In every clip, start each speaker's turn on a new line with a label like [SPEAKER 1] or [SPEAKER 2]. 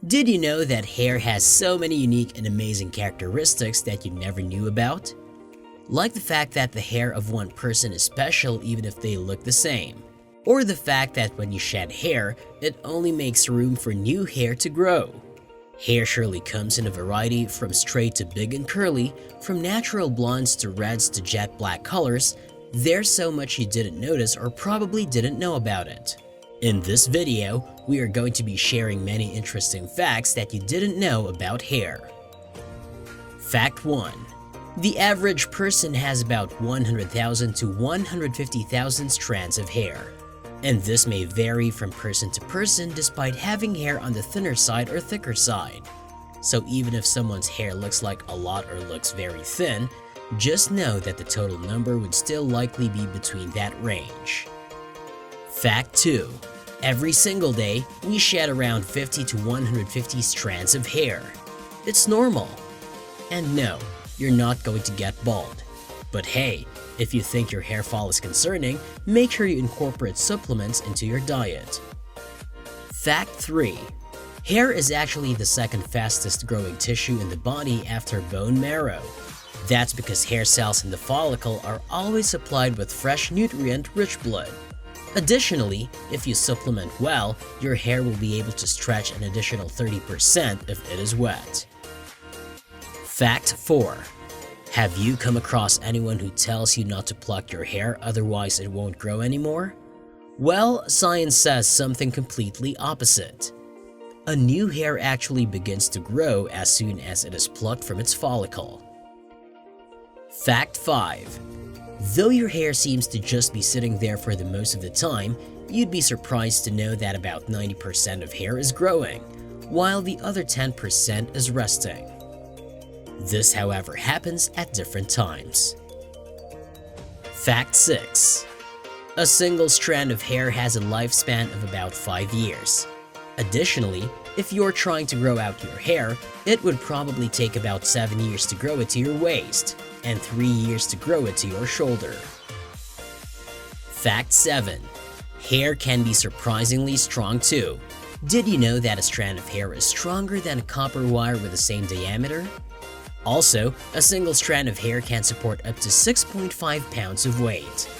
[SPEAKER 1] Did you know that hair has so many unique and amazing characteristics that you never knew about? Like the fact that the hair of one person is special even if they look the same. Or the fact that when you shed hair, it only makes room for new hair to grow. Hair surely comes in a variety from straight to big and curly, from natural blondes to reds to jet black colors. There's so much you didn't notice or probably didn't know about it. In this video, we are going to be sharing many interesting facts that you didn't know about hair. Fact 1. The average person has about 100,000 to 150,000 strands of hair. And this may vary from person to person despite having hair on the thinner side or thicker side. So even if someone's hair looks like a lot or looks very thin, just know that the total number would still likely be between that range. Fact 2. Every single day, we shed around 50 to 150 strands of hair. It's normal. And no, you're not going to get bald. But hey, if you think your hair fall is concerning, make sure you incorporate supplements into your diet. Fact 3. Hair is actually the second fastest growing tissue in the body after bone marrow. That's because hair cells in the follicle are always supplied with fresh nutrient-rich blood. Additionally, if you supplement well, your hair will be able to stretch an additional 30% if it is wet. Fact 4. Have you come across anyone who tells you not to pluck your hair otherwise it won't grow anymore? Well, science says something completely opposite. A new hair actually begins to grow as soon as it is plucked from its follicle. Fact 5. Though your hair seems to just be sitting there for the most of the time, you'd be surprised to know that about 90% of hair is growing, while the other 10% is resting. This, however, happens at different times. Fact 6. A single strand of hair has a lifespan of about 5 years. Additionally, if you're trying to grow out your hair, it would probably take about 7 years to grow it to your waist, and 3 years to grow it to your shoulder. Fact 7. Hair can be surprisingly strong too. Did you know that a strand of hair is stronger than a copper wire with the same diameter? Also, a single strand of hair can support up to 6.5 pounds of weight.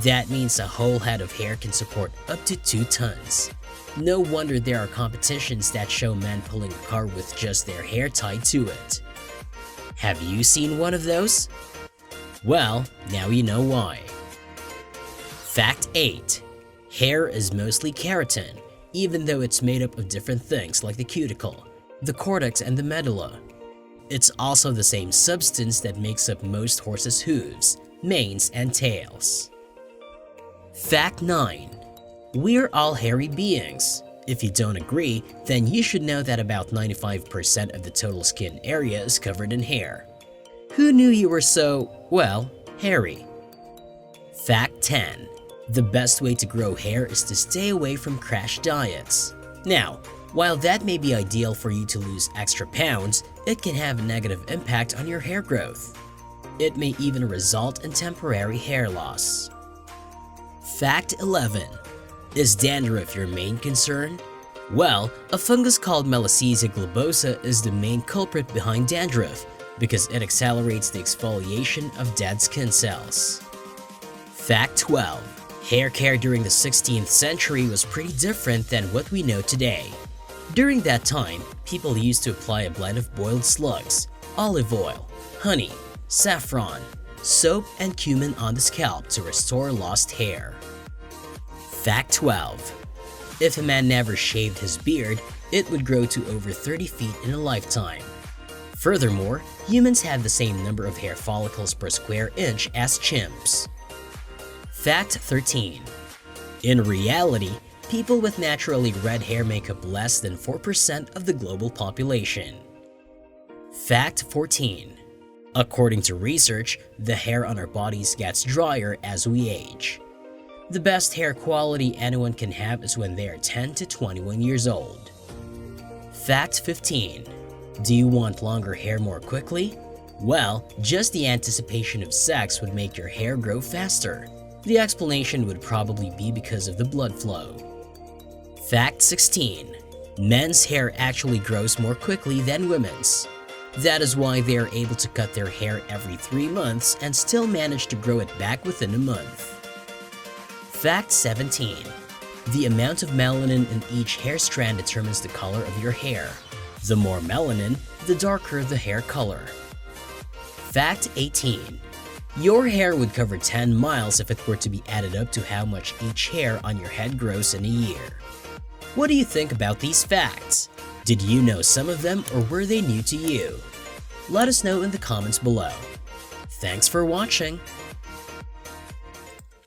[SPEAKER 1] That means a whole head of hair can support up to 2 tons. No wonder there are competitions that show men pulling a car with just their hair tied to it. Have you seen one of those? Well, now you know why. Fact 8. Hair is mostly keratin, even though it's made up of different things like the cuticle, the cortex, and the medulla. It's also the same substance that makes up most horses' hooves, manes, and tails. Fact 9. We're all hairy beings. If you don't agree, then you should know that about 95% of the total skin area is covered in hair. Who knew you were so, well, hairy? Fact 10. The best way to grow hair is to stay away from crash diets. Now, while that may be ideal for you to lose extra pounds, it can have a negative impact on your hair growth. It may even result in temporary hair loss. Fact 11. Is dandruff your main concern? Well, a fungus called Malassezia globosa is the main culprit behind dandruff because it accelerates the exfoliation of dead skin cells. Fact 12. Hair care during the 16th century was pretty different than what we know today. During that time, people used to apply a blend of boiled slugs, olive oil, honey, saffron, soap, and cumin on the scalp to restore lost hair. Fact 12. If a man never shaved his beard, it would grow to over 30 feet in a lifetime. Furthermore, humans have the same number of hair follicles per square inch as chimps. Fact 13. In reality, people with naturally red hair make up less than 4% of the global population. Fact 14. According to research, the hair on our bodies gets drier as we age. The best hair quality anyone can have is when they are 10 to 21 years old. Fact 15. Do you want longer hair more quickly? Well, just the anticipation of sex would make your hair grow faster. The explanation would probably be because of the blood flow. Fact 16. Men's hair actually grows more quickly than women's. That is why they are able to cut their hair every 3 months and still manage to grow it back within a month. Fact 17. The amount of melanin in each hair strand determines the color of your hair. The more melanin, the darker the hair color. Fact 18. Your hair would cover 10 miles if it were to be added up to how much each hair on your head grows in a year. What do you think about these facts? Did you know some of them, or were they new to you? Let us know in the comments below. Thanks for watching.